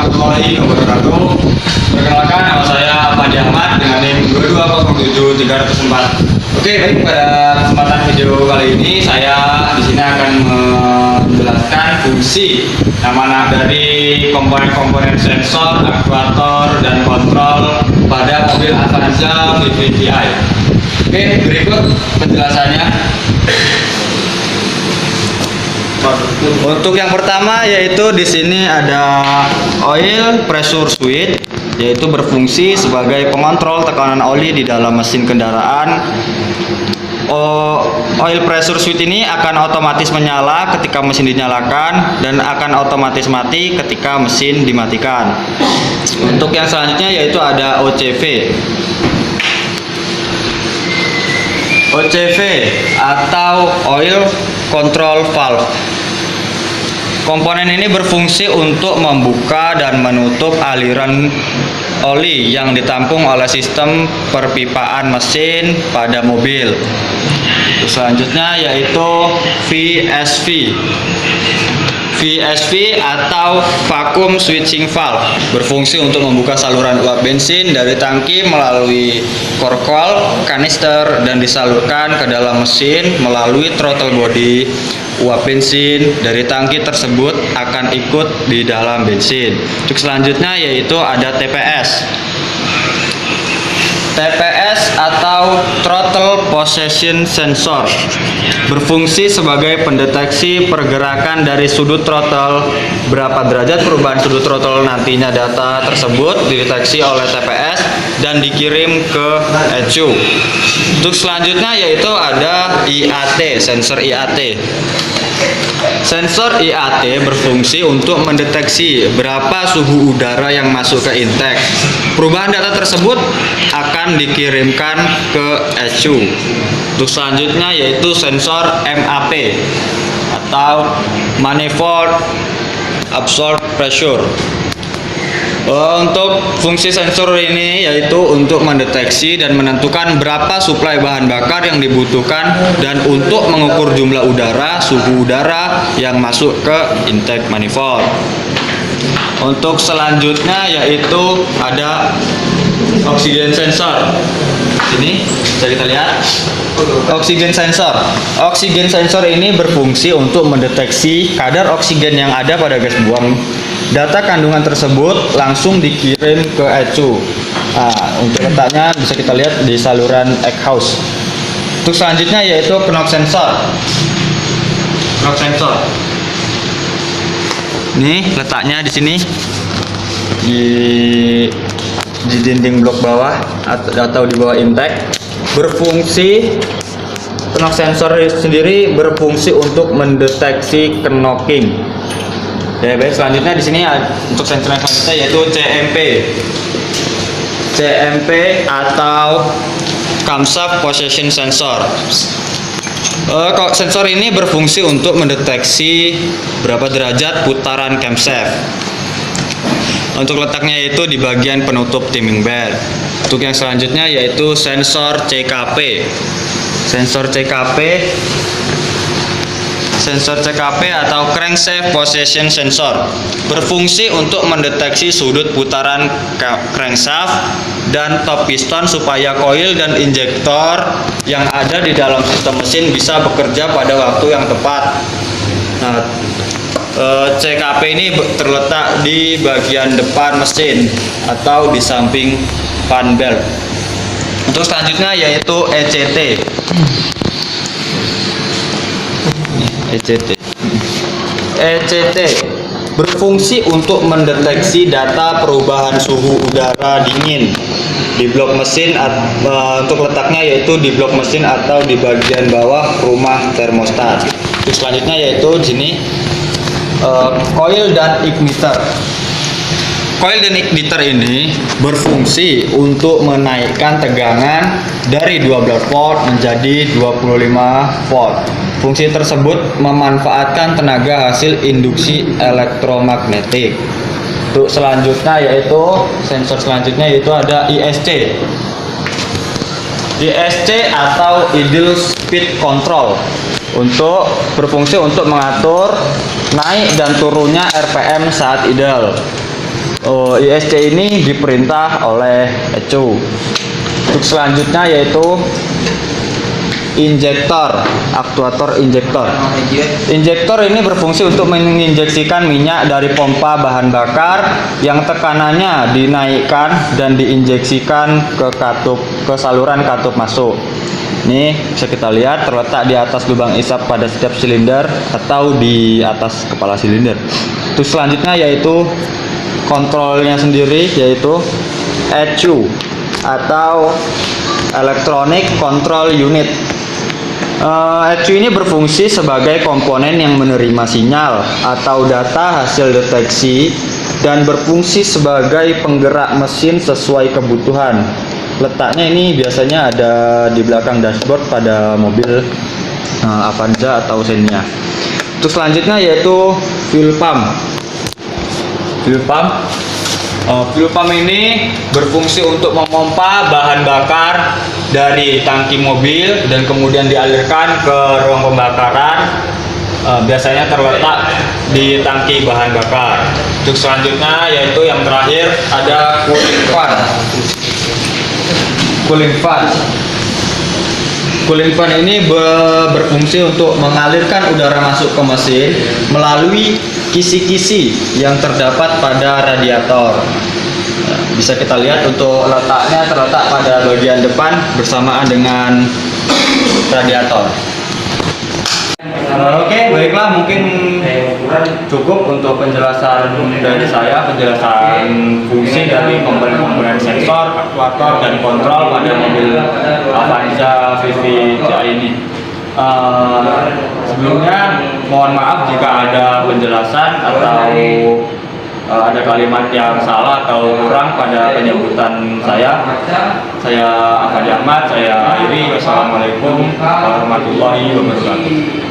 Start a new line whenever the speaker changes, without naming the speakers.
warahmatullahi wabarakatuh. Perkenalkan, nama saya Fadi Ahmad dengan NIM 2207304. Oke, baik, pada kesempatan video kali ini saya di sini akan menjelaskan fungsi yang mana dari komponen-komponen sensor, aktuator, dan kontrol pada mobil Avanza VVI. Oke, berikut penjelasannya.
Untuk yang pertama yaitu di sini ada oil pressure switch, yaitu berfungsi sebagai pengontrol tekanan oli di dalam mesin kendaraan. Oil pressure switch ini akan otomatis menyala ketika mesin dinyalakan dan akan otomatis mati ketika mesin dimatikan. Untuk yang selanjutnya yaitu ada OCV. OCV atau Oil Control Valve. Komponen ini berfungsi untuk membuka dan menutup aliran oli yang ditampung oleh sistem perpipaan mesin pada mobil. Selanjutnya yaitu VSV. VSV atau Vacuum Switching Valve berfungsi untuk membuka saluran uap bensin dari tangki melalui korkol kanister dan disalurkan ke dalam mesin melalui throttle body. Uap bensin dari tangki tersebut akan ikut di dalam bensin. Untuk selanjutnya yaitu ada TPS. TPS atau Throttle Position Sensor berfungsi sebagai pendeteksi pergerakan dari sudut throttle. Berapa derajat perubahan sudut throttle nantinya data tersebut dideteksi oleh TPS dan dikirim ke ECU. Untuk selanjutnya yaitu ada IAT, sensor IAT. Sensor IAT berfungsi untuk mendeteksi berapa suhu udara yang masuk ke intake. Perubahan data tersebut akan dikirimkan ke ECU. Untuk selanjutnya yaitu sensor MAP atau Manifold Absorbed Pressure. Untuk fungsi sensor ini yaitu untuk mendeteksi dan menentukan berapa suplai bahan bakar yang dibutuhkan dan untuk mengukur jumlah udara, suhu udara yang masuk ke intake manifold. Untuk selanjutnya yaitu ada oxygen sensor. Ini bisa kita lihat. Oxygen sensor. Oxygen sensor ini berfungsi untuk mendeteksi kadar oksigen yang ada pada gas buang. Data kandungan tersebut langsung dikirim ke ECU. Nah, untuk letaknya bisa kita lihat di saluran exhaust. Untuk selanjutnya yaitu knock sensor. Knock sensor. Ini letaknya di sini di dinding blok bawah atau di bawah intake. Berfungsi knock sensor sendiri berfungsi untuk mendeteksi knocking. Ya, baik, selanjutnya di sini untuk sensor yang selanjutnya yaitu CMP. CMP atau Camshaft Position Sensor. Sensor ini berfungsi untuk mendeteksi berapa derajat putaran camshaft. Untuk letaknya yaitu di bagian penutup timing belt. Untuk yang selanjutnya yaitu sensor CKP. Sensor CKP atau Crankshaft Position Sensor berfungsi untuk mendeteksi sudut putaran crankshaft dan top piston supaya koil dan injektor yang ada di dalam sistem mesin bisa bekerja pada waktu yang tepat. Nah, CKP ini terletak di bagian depan mesin atau di samping fan belt. Untuk selanjutnya yaitu ECT. ECT berfungsi untuk mendeteksi data perubahan suhu udara dingin di blok mesin. Untuk letaknya yaitu di blok mesin atau di bagian bawah rumah termostat. Untuk selanjutnya yaitu di sini coil dan igniter. Coil dan igniter ini berfungsi untuk menaikkan tegangan dari 12 volt menjadi 25 volt. Fungsi tersebut memanfaatkan tenaga hasil induksi elektromagnetik. Untuk selanjutnya yaitu sensor selanjutnya yaitu ada ISC. ISC atau Idle Speed Control berfungsi untuk mengatur naik dan turunnya RPM saat idle. ISC ini diperintah oleh ECU. Untuk selanjutnya yaitu injektor, aktuator injektor. Injektor ini berfungsi untuk menginjeksikan minyak dari pompa bahan bakar yang tekanannya dinaikkan dan diinjeksikan ke saluran katup masuk. Ini bisa kita lihat terletak di atas lubang isap pada setiap silinder atau di atas kepala silinder. Untuk selanjutnya yaitu kontrolnya sendiri, yaitu ECU atau Electronic Control Unit. ECU ini berfungsi sebagai komponen yang menerima sinyal atau data hasil deteksi dan berfungsi sebagai penggerak mesin sesuai kebutuhan. Letaknya ini biasanya ada di belakang dashboard pada mobil Avanza atau Xenia. Untuk selanjutnya yaitu fuel pump. Fuel pump ini berfungsi untuk memompa bahan bakar dari tangki mobil dan kemudian dialirkan ke ruang pembakaran. Biasanya terletak di tangki bahan bakar. Untuk selanjutnya yaitu yang terakhir ada cooling fan. Cooling fan ini berfungsi untuk mengalirkan udara masuk ke mesin melalui kisi-kisi yang terdapat pada radiator. Bisa kita lihat untuk letaknya terletak pada bagian depan bersamaan dengan radiator. Oke, baiklah, mungkin cukup untuk penjelasan dari saya, penjelasan fungsi dari komponen-komponen sensor, aktuator, dan kontrol pada mobil Avanza VV CI ini. Sebelumnya mohon maaf jika ada penjelasan atau ada kalimat yang salah atau kurang pada penyebutan saya. Saya Ahmad Ahmad, saya akhiri. Wassalamualaikum warahmatullahi wabarakatuh.